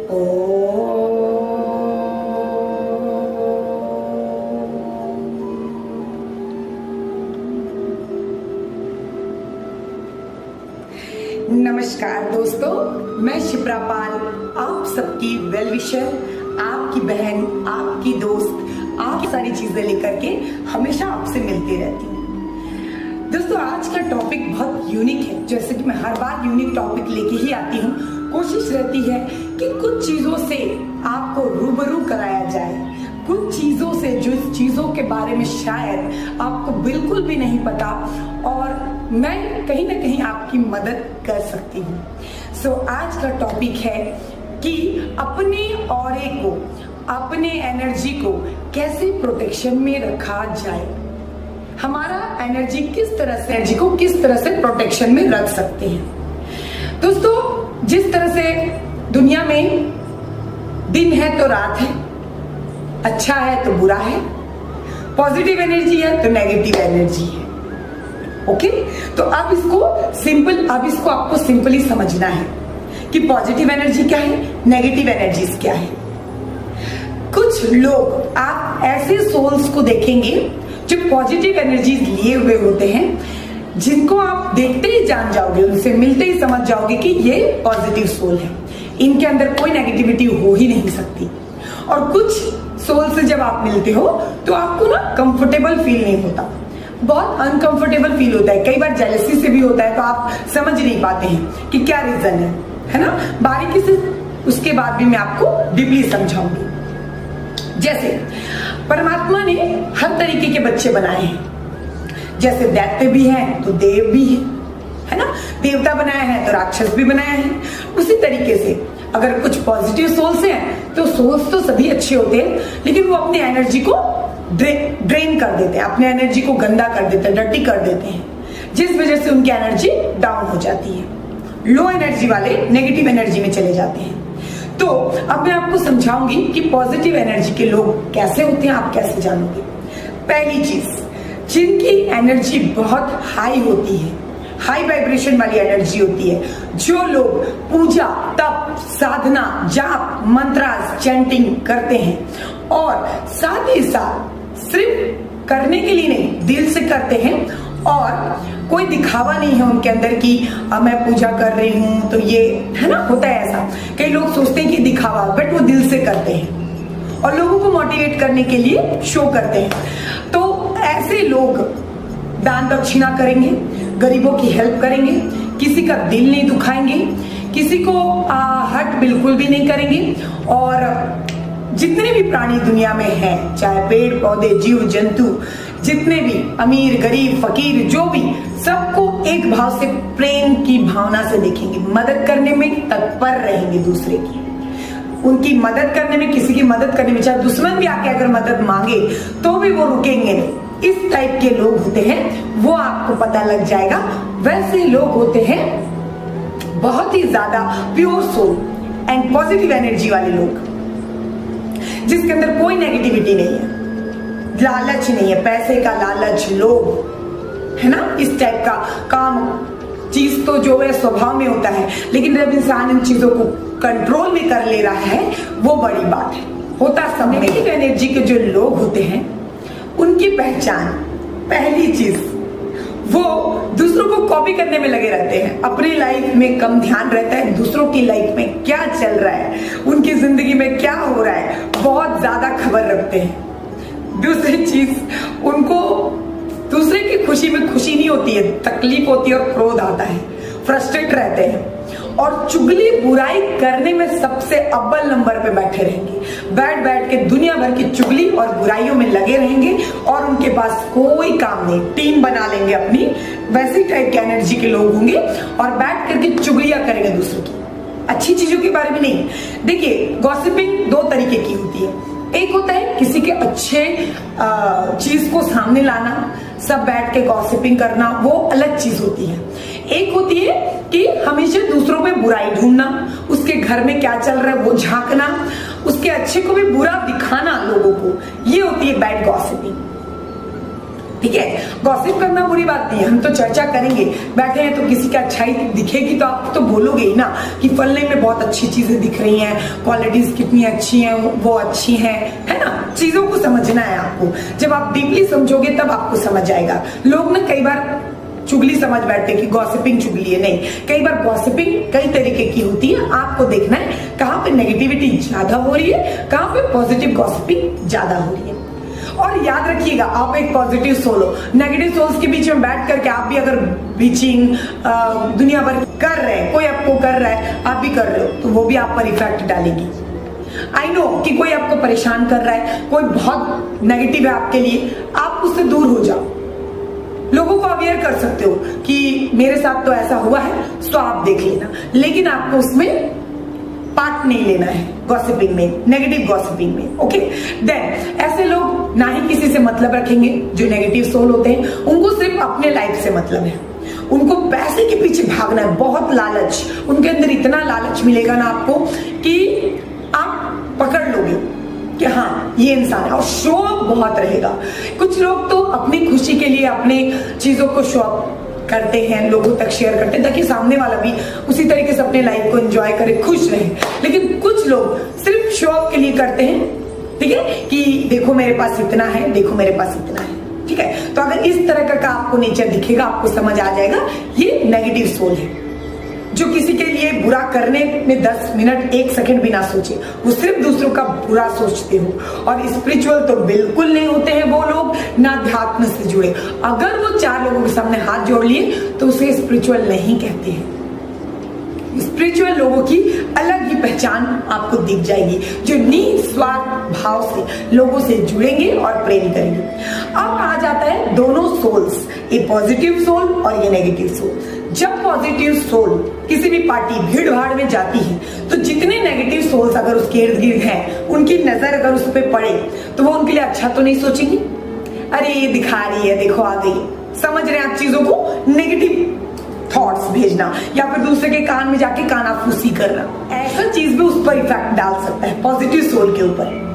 नमस्कार दोस्तों, मैं शिप्रा पाल आप सबकी वेल विशर, आपकी बहन, आपकी दोस्त, आप सारी चीजें लेकर के हमेशा आपसे मिलती रहती हूँ। दोस्तों, आज का टॉपिक बहुत यूनिक है। जैसे कि मैं हर बार यूनिक टॉपिक लेके ही आती हूँ। कोशिश रहती है कि कुछ चीजों से आपको रूबरू कराया जाए, कुछ चीजों से जो चीजों के बारे में शायद आपको बिल्कुल भी नहीं पता और मैं कहीं ना कहीं आपकी मदद कर सकती हूँ। सो आज का टॉपिक है कि अपने ऑरे को, अपने एनर्जी को कैसे प्रोटेक्शन में रखा जाए। हमारा एनर्जी किस तरह से प्रोटेक्शन में रख सकते हैं। दोस्तों, जिस तरह से दुनिया में दिन है तो रात है, अच्छा है तो बुरा है, पॉजिटिव एनर्जी है तो नेगेटिव एनर्जी है। ओके, तो अब इसको आपको सिंपली समझना है कि पॉजिटिव एनर्जी क्या है, नेगेटिव एनर्जीज क्या है। कुछ लोग आप ऐसे सोल्स को देखेंगे जो पॉजिटिव एनर्जीज लिए हुए होते हैं, जिनको आप देखते ही जान जाओगे, उनसे मिलते ही समझ जाओगे कि ये पॉजिटिव सोल है, इनके अंदर कोई नेगेटिविटी हो ही नहीं सकती। और कुछ सोल से जब आप मिलते हो तो आपको ना कंफर्टेबल फील नहीं होता, बहुत अनकंफर्टेबल फील होता है। कई बार जेलसी से भी होता है, तो आप समझ नहीं पाते हैं कि क्या रीजन है ना। बारीकी से उसके बाद भी मैं आपको डीपली समझाऊंगी। जैसे परमात्मा ने हर तरीके के बच्चे बनाए हैं, जैसे दैत्य भी हैं तो देव भी है ना, देवता बनाया है तो राक्षस भी बनाया है। उसी तरीके से अगर कुछ पॉजिटिव सोल्स हैं तो सोल्स तो सभी अच्छे होते हैं, लेकिन वो अपनी एनर्जी को ड्रेन कर देते हैं, अपने एनर्जी को गंदा कर देते हैं, डर्टी कर देते हैं, जिस वजह से उनकी एनर्जी डाउन हो जाती है। लो एनर्जी वाले नेगेटिव एनर्जी में चले जाते हैं। तो अब मैं आपको समझाऊंगी कि पॉजिटिव एनर्जी के लोग कैसे होते हैं, आप कैसे जानोगे। पहली चीज, जिनकी एनर्जी बहुत हाई होती है, हाई वाइब्रेशन वाली एनर्जी होती है, जो लोग पूजा, तप, साधना, जाप, मंत्रास, चैंटिंग करते हैं और साथ ही साथ सिर्फ करने के लिए नहीं, दिल से करते हैं और कोई दिखावा नहीं है उनके अंदर कि मैं पूजा कर रही हूं तो ये है ना, होता है ऐसा। कई लोग सोचते हैं कि दिखावा, बट वो दिल से करते हैं और लोगों को मोटिवेट करने के लिए शो करते हैं। तो ऐसे लोग दान दक्षिणा करेंगे, गरीबों की हेल्प करेंगे, किसी का दिल नहीं दुखाएंगे, किसी को हर्ट बिल्कुल भी नहीं करेंगे। और जितने भी प्राणी दुनिया में हैं, चाहे पेड़ पौधे, जीव जंतु, जितने भी अमीर गरीब फकीर, जो भी, सबको एक भाव से, प्रेम की भावना से देखेंगे, मदद करने में तत्पर रहेंगे दूसरे की, उनकी मदद करने में, किसी की मदद करने में, चाहे दुश्मन भी आके अगर मदद मांगे तो भी वो रुकेंगे नहीं। इस टाइप के लोग होते हैं, वो आपको पता लग जाएगा। वैसे लोग होते हैं बहुत ही ज्यादा pure soul and positive energy वाले लोग, जिसके अंदर कोई नेगेटिविटी नहीं है, लालच नहीं है, पैसे का लालच, लोभ, है ना, इस टाइप का काम चीज तो जो है स्वभाव में होता है, लेकिन जब इंसान इन चीजों को कंट्रोल में कर ले रहा है, वो बड़ी बात है। होता सब नेगेटिव एनर्जी के जो लोग होते हैं, उनकी पहचान, पहली चीज, वो दूसरों को कॉपी करने में लगे रहते हैं। अपनी लाइफ में कम ध्यान रहता है, दूसरों की लाइफ में क्या चल रहा है, उनकी जिंदगी में क्या हो रहा है, बहुत ज्यादा खबर रखते हैं। दूसरी चीज, उनको दूसरे की खुशी में खुशी नहीं होती है, तकलीफ होती है और क्रोध आता है, फ्रस्ट्रेट रहते हैं और चुगली बुराई करने में सबसे अव्वल नंबर पे बैठे रहेंगे। बैठ बैठ के दुनिया भर की चुगली और बुराइयों में लगे रहेंगे और उनके पास कोई काम नहीं, टीम बना लेंगे अपनी, वैसी टाइप की एनर्जी के लोग होंगे और बैठ करके चुगलियां करेंगे दूसरों की, अच्छी चीजों के बारे में नहीं। देखिए, गॉसिपिंग दो तरीके की होती है। एक होता है किसी के अच्छे चीज को सामने लाना, सब बैठ के गॉसिपिंग करना, वो अलग चीज होती है। एक होती है कि हमेशा दूसरों में बुराई ढूंढना, उसके घर में क्या चल रहा है वो झांकना, उसके अच्छे को भी बुरा दिखाना लोगों को, ये होती है बैड गॉसिपिंग। ठीक है, गॉसिप करना बुरी बात नहीं है, हम तो चर्चा करेंगे, बैठे हैं तो किसी की अच्छाई दिखेगी तो आप तो बोलोगे ही ना कि फलने में बहुत अच्छी चीजें दिख रही हैं, क्वालिटीज कितनी अच्छी हैं, वो अच्छी हैं, है ना। चीजों को समझना है आपको, जब आप डीपली समझोगे तब आपको समझ आएगा। लोग ना कई बार चुगली समझ बैठते कि गॉसिपिंग चुगली है, नहीं, कई बार गॉसिपिंग कई तरीके की होती है। आपको देखना है कहाँ पे नेगेटिविटी ज्यादा हो रही है, कहाँ पे पॉजिटिव गॉसिपिंग ज्यादा हो रही है। और याद रखिएगा, आप एक पॉजिटिव सोल हो, नेगेटिव सोल्स के बीच में बैठ करके आप भी अगर बीचिंग दुनिया भर कर रहे हैं, कोई आपको कर रहा है, आप भी कर रहे हो, तो वो भी आप पर इफेक्ट डालेगी। आई नो कि कोई आपको परेशान कर रहा है, कोई बहुत नेगेटिव है आपके लिए, आप उससे दूर हो जाओ। लोगों को अवेयर कर सकते हो कि मेरे साथ तो ऐसा हुआ है, तो आप देख लेना, लेकिन आपको उसमें पार्ट नहीं लेना है, गॉसिपिंग में, नेगेटिव गॉसिपिंग में। ओके, देन ऐसे लोग ना ही किसी से मतलब रखेंगे। जो नेगेटिव सोल होते हैं उनको सिर्फ अपने लाइफ से मतलब है, उनको पैसे के पीछे भागना है, बहुत लालच, उनके अंदर इतना लालच मिलेगा ना आपको कि आप पकड़ लोगे कि हाँ ये इंसान है, और शो ऑफ बहुत रहेगा। कुछ लोग तो अपनी खुशी के लिए अपने चीजों को शो ऑफ करते हैं, लोगों तक शेयर करते हैं ताकि सामने वाला भी उसी तरीके से अपने लाइफ को एंजॉय करे, खुश रहे। लेकिन कुछ लोग सिर्फ शो ऑफ के लिए करते हैं, ठीक है, कि देखो मेरे पास इतना है, देखो मेरे पास इतना है, ठीक है। तो अगर इस तरह का आपको नेचर दिखेगा, आपको समझ आ जाएगा ये नेगेटिव सोल है, जो किसी के लिए बुरा करने में 10 मिनट 1 सेकंड भी ना सोचे, वो सिर्फ दूसरों का बुरा सोचते हो। और स्पिरिचुअल तो बिल्कुल नहीं होते हैं वो लोग, ना अध्यात्म से जुड़े। अगर वो 4 लोगों के सामने हाथ जोड़ लिए तो उसे स्पिरिचुअल नहीं कहते हैं। स्पिरिचुअल लोगों की अलग ही पहचान आपको दिख जाएगी, जो निस्वार्थ भाव से लोगों से जुड़ेंगे और प्रेम करेंगे। अब आ जाता है दोनों सोल्स, ये पॉजिटिव सोल और ये नेगेटिव सोल। जब पॉजिटिव सोल किसी भी पार्टी भीड़ भाड़ में जाती है तो जितने नेगेटिव सोल्स अगर उसके इर्द गिर्द हैं, उनकी नजर अगर उस पर पड़े तो वो उनके लिए अच्छा तो नहीं सोचेंगे। अरे ये दिखा रही है, देखो आ गई, समझ रहे हैं आप चीजों को, नेगेटिव थॉट्स भेजना या फिर दूसरे के कान में जाके कानाफूसी करना, ऐसा चीज भी उस पर इफेक्ट डाल सकता है पॉजिटिव सोल के ऊपर,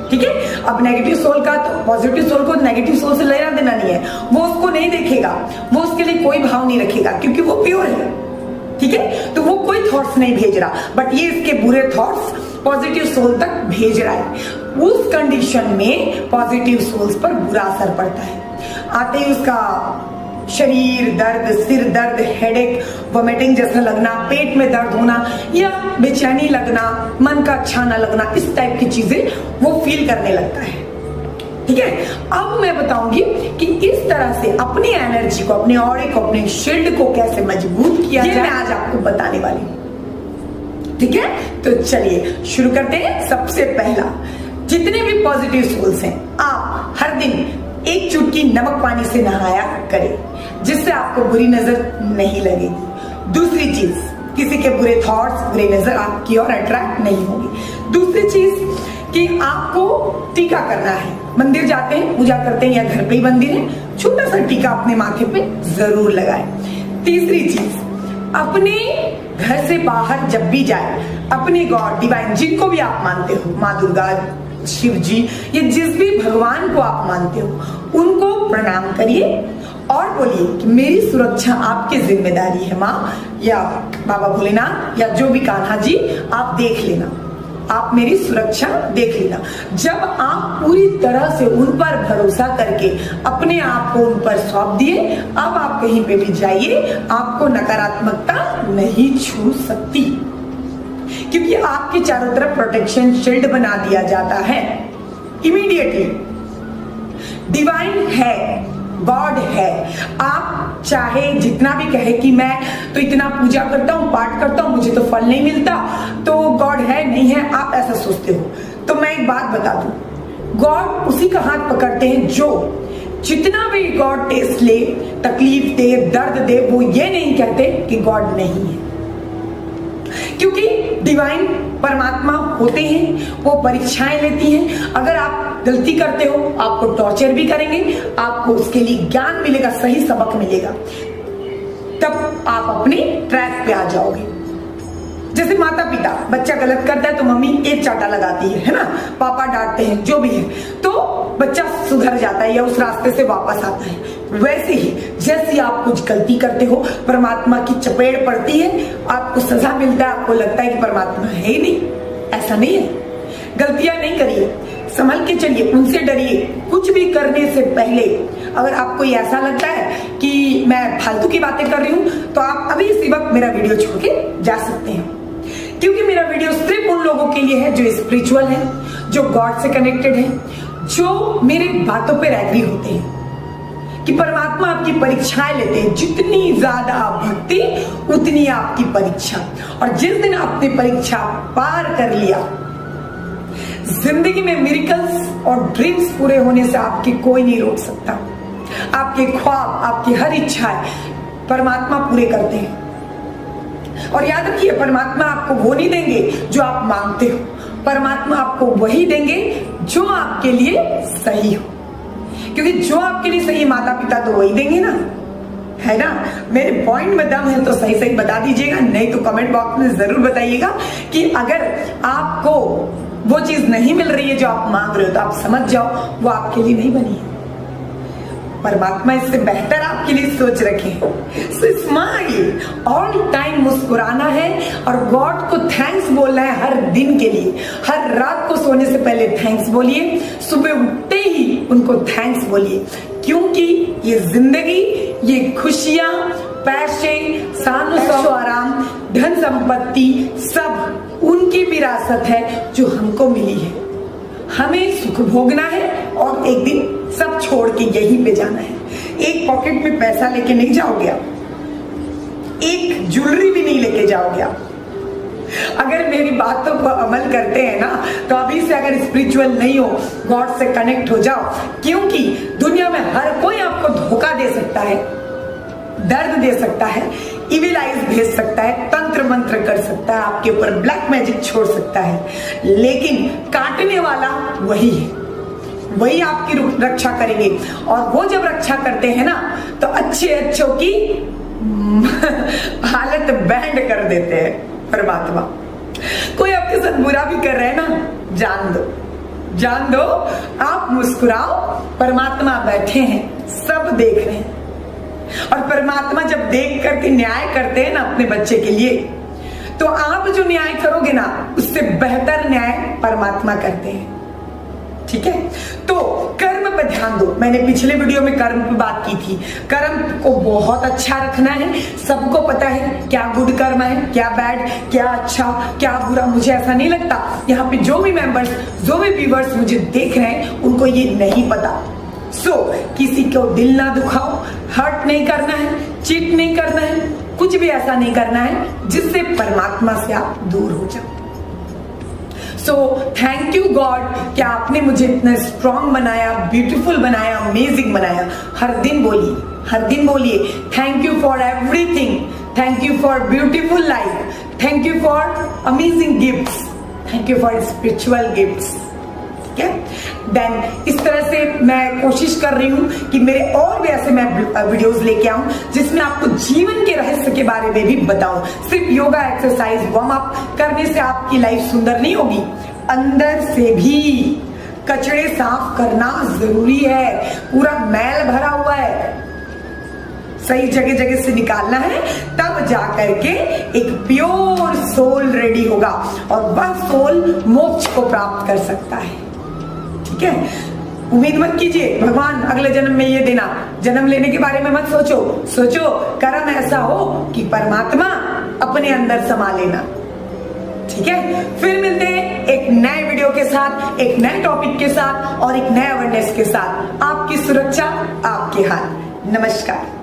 ठीक है। अब नेगेटिव सोल का तो पॉजिटिव सोल को नेगेटिव सोल से लेना देना नहीं है, वो उसको नहीं देखेगा, वो उसके लिए कोई भाव नहीं रखेगा क्योंकि वो प्योर है, ठीक है। तो वो कोई थॉट्स नहीं भेज रहा, बट ये इसके बुरे थॉट्स पॉजिटिव सोल तक भेज रहा है। उस कंडीशन में पॉजिटिव सोल्स पर बुरा असर पड़ता है। आते ही उसका शरीर दर्द, सिर दर्द, हेडेक, वोमिटिंग जैसा लगना, पेट में दर्द होना या बेचैनी लगना, मन का अच्छा ना लगना, इस टाइप की चीजें वो फील करने लगता है, ठीक है। अब मैं बताऊंगी कि इस तरह से अपनी एनर्जी को, अपने ऑरे को, अपने शील्ड को कैसे मजबूत किया जाए, मैं आज आपको बताने वाली हूँ, ठीक है। तो चलिए शुरू करते हैं। सबसे पहला, जितने भी पॉजिटिव सोल्स हैं, आप हर दिन 1 चुटकी नमक पानी से नहाया करें, जिससे आपको बुरी नजर नहीं लगेगी। दूसरी चीज, किसी के बुरे थॉट्स, बुरी नजर आपकी ओर अट्रैक्ट नहीं होगी। दूसरी चीज कि आपको टीका करना है, मंदिर जाते हैं, पूजा करते हैं या घर पे ही मंदिर है, छोटा सा टीका अपने माथे पे जरूर लगाएं। तीसरी चीज, अपने घर से बाहर जब भी जाए, अपने गॉड, डिवाइन, जिनको भी आप मानते हो, माँ दुर्गा, शिव जी, ये जिस भी भगवान को आप मानते हो, उनको प्रणाम करिए और बोलिए कि मेरी सुरक्षा आपकी जिम्मेदारी है माँ, या बाबा भोलेनाथ, या जो भी कान्हा जी, आप देख लेना, आप मेरी सुरक्षा देख लेना। जब आप पूरी तरह से उन पर भरोसा करके अपने आप को उन पर सौंप दिए, अब आप कहीं पे भी जाइए, आपको नकारात्मकता नहीं छू सकती, क्योंकि आपके चारों तरफ प्रोटेक्शन शील्ड बना दिया जाता है इमीडिएटली। डिवाइन है, गॉड है। आप चाहे जितना भी कहे कि मैं तो इतना पूजा करता हूँ, पाठ करता हूँ, मुझे तो फल नहीं मिलता, तो गॉड है नहीं है, आप ऐसा सोचते हो, तो मैं एक बात बता दूं, गॉड उसी का हाथ पकड़ते हैं जो जितना भी गॉड टेस्ट ले, तकलीफ दे, दर्द दे, वो ये नहीं कहते कि गॉड नहीं है, क्योंकि डिवाइन परमात्मा होते हैं, वो परीक्षाएं लेती हैं। अगर आप गलती करते हो, आपको टॉर्चर भी करेंगे, आपको उसके लिए ज्ञान मिलेगा, सही सबक मिलेगा, तब आप अपने ट्रैक पे आ जाओगे। जैसे माता पिता, बच्चा गलत करता है तो मम्मी एक चाटा लगाती है ना, पापा डांटते हैं, जो भी है, तो बच्चा सुधर जाता है या उस रास्ते से वापस आता है। वैसे ही जैसे आप कुछ गलती करते हो, परमात्मा की चपेट पड़ती है, आपको सजा मिलता है, आपको लगता है कि परमात्मा है ही नहीं। ऐसा नहीं है। गलतियां नहीं करिए, संभल के चलिए, उनसे डरिए। कुछ भी करने से पहले अगर आपको ऐसा लगता है कि मैं फालतू की बातें कर रही हूं, तो आप अभी इसी वक्त मेरा वीडियो छोड़ के जा सकते हैं, क्योंकि मेरा वीडियो सिर्फ उन लोगों के लिए है जो स्पिरिचुअल है, जो गॉड से कनेक्टेड है, जो मेरी बातों पर एग्री होते हैं कि परमात्मा आपकी परीक्षाएं लेते हैं। जितनी ज्यादा भक्ति उतनी आपकी परीक्षा, और जिस दिन आपने परीक्षा पार कर लिया, जिंदगी में मिरेकल्स और ड्रीम्स पूरे होने से आपके कोई नहीं रोक सकता। आपके ख्वाब, आपकी हर इच्छाएं परमात्मा पूरे करते हैं। और याद रखिए, परमात्मा आपको वो नहीं देंगे जो आप मांगते हो, परमात्मा आपको वही देंगे जो आपके लिए सही हो, क्योंकि जो आपके लिए सही माता पिता तो वही देंगे ना, है ना। मेरे पॉइंट में दम है तो सही सही बता दीजिएगा, नहीं तो कमेंट बॉक्स में जरूर बताइएगा कि अगर आपको वो चीज नहीं मिल रही है जो आप मांग रहे हो, तो आप समझ जाओ वो आपके लिए नहीं बनी है। परमात्मा इससे बेहतर आपके लिए सोच रखे। सो स्माइल, ऑल टाइम मुस्कुराना है और गॉड को थैंक्स बोलना है हर दिन के लिए। हर रात को सोने से पहले थैंक्स बोलिए, सुबह उठते ही उनको थैंक्स बोलिए, क्योंकि ये जिंदगी, ये खुशियां, पैसे, शान आराम, धन संपत्ति सब उनकी विरासत है जो हमको मिली है। हमें सुख भोगना है और एक दिन सब छोड़ के यहीं पे जाना है। एक पॉकेट में पैसा लेके नहीं जाओगे आप, एक ज्वेलरी भी नहीं लेके जाओगे आप। अगर मेरी बातों को अमल करते हैं ना, तो अभी से अगर स्पिरिचुअल नहीं हो, गॉड से कनेक्ट हो जाओ, क्योंकि दुनिया में हर कोई आपको धोखा दे सकता है, दर्द दे सकता है, इविल आइज भेज सकता है, तंत्र मंत्र कर सकता है, आपके ऊपर ब्लैक मैजिक छोड़ सकता है, लेकिन काटने वाला वही है, वही आपकी रक्षा करेंगे। और वो जब रक्षा करते हैं ना, तो अच्छे अच्छों की हालत बैंड कर देते हैं परमात्मा। कोई आपके साथ बुरा भी कर रहे हैं ना, जान दो, जान दो, आप मुस्कुराओ, परमात्मा बैठे हैं, सब देख रहे हैं। और परमात्मा जब देख करके न्याय करते हैं ना अपने बच्चे के लिए, तो आप जो न्याय करोगे ना, उससे बेहतर न्याय परमात्मा करते हैं। ठीक है, तो कर्म पे ध्यान दो। मैंने पिछले वीडियो में कर्म पे बात की थी। कर्म को बहुत अच्छा रखना है। सबको पता है क्या गुड कर्म है, क्या बैड, क्या अच्छा, क्या बुरा। मुझे ऐसा नहीं लगता यहाँ पे जो भी मेंबर्स, जो भी व्यूअर्स मुझे देख रहे हैं, उनको ये नहीं पता। सो किसी को दिल ना दुखाओ, हर्ट नहीं करना है, चीट नहीं करना है, कुछ भी ऐसा नहीं करना है जिससे परमात्मा से आप दूर हो जाओ। सो थैंक यू गॉड कि आपने मुझे इतना स्ट्रांग बनाया, ब्यूटीफुल बनाया, अमेजिंग बनाया। हर दिन बोलिए, हर दिन बोलिए, thank you for everything, thank you for beautiful life, thank you for amazing gifts, thank you for spiritual gifts. ठीक है, देन इस तरह से मैं कोशिश कर रही हूँ कि मेरे और भी ऐसे मैं वीडियोस लेके आऊं जिसमें आपको जीवन के रहस्य के बारे में भी बताऊं। सिर्फ योगा, एक्सरसाइज, वार्म अप करने से आपकी लाइफ सुंदर नहीं होगी, अंदर से भी कचड़े साफ करना जरूरी है। पूरा मैल भरा हुआ है, सही जगह जगह से निकालना है, तब जाकर के एक प्योर सोल रेडी होगा और वह सोल मोक्ष को प्राप्त कर सकता है। ठीक है, उम्मीद मत कीजिए भगवान अगले जन्म में ये देना, जन्म लेने के बारे में मत सोचो। सोचो कर्म ऐसा हो कि परमात्मा अपने अंदर समा लेना। ठीक है, फिर मिलते हैं एक नए वीडियो के साथ, एक नए टॉपिक के साथ और एक नए अवेयरनेस के साथ। आपकी सुरक्षा आपके हाथ। नमस्कार।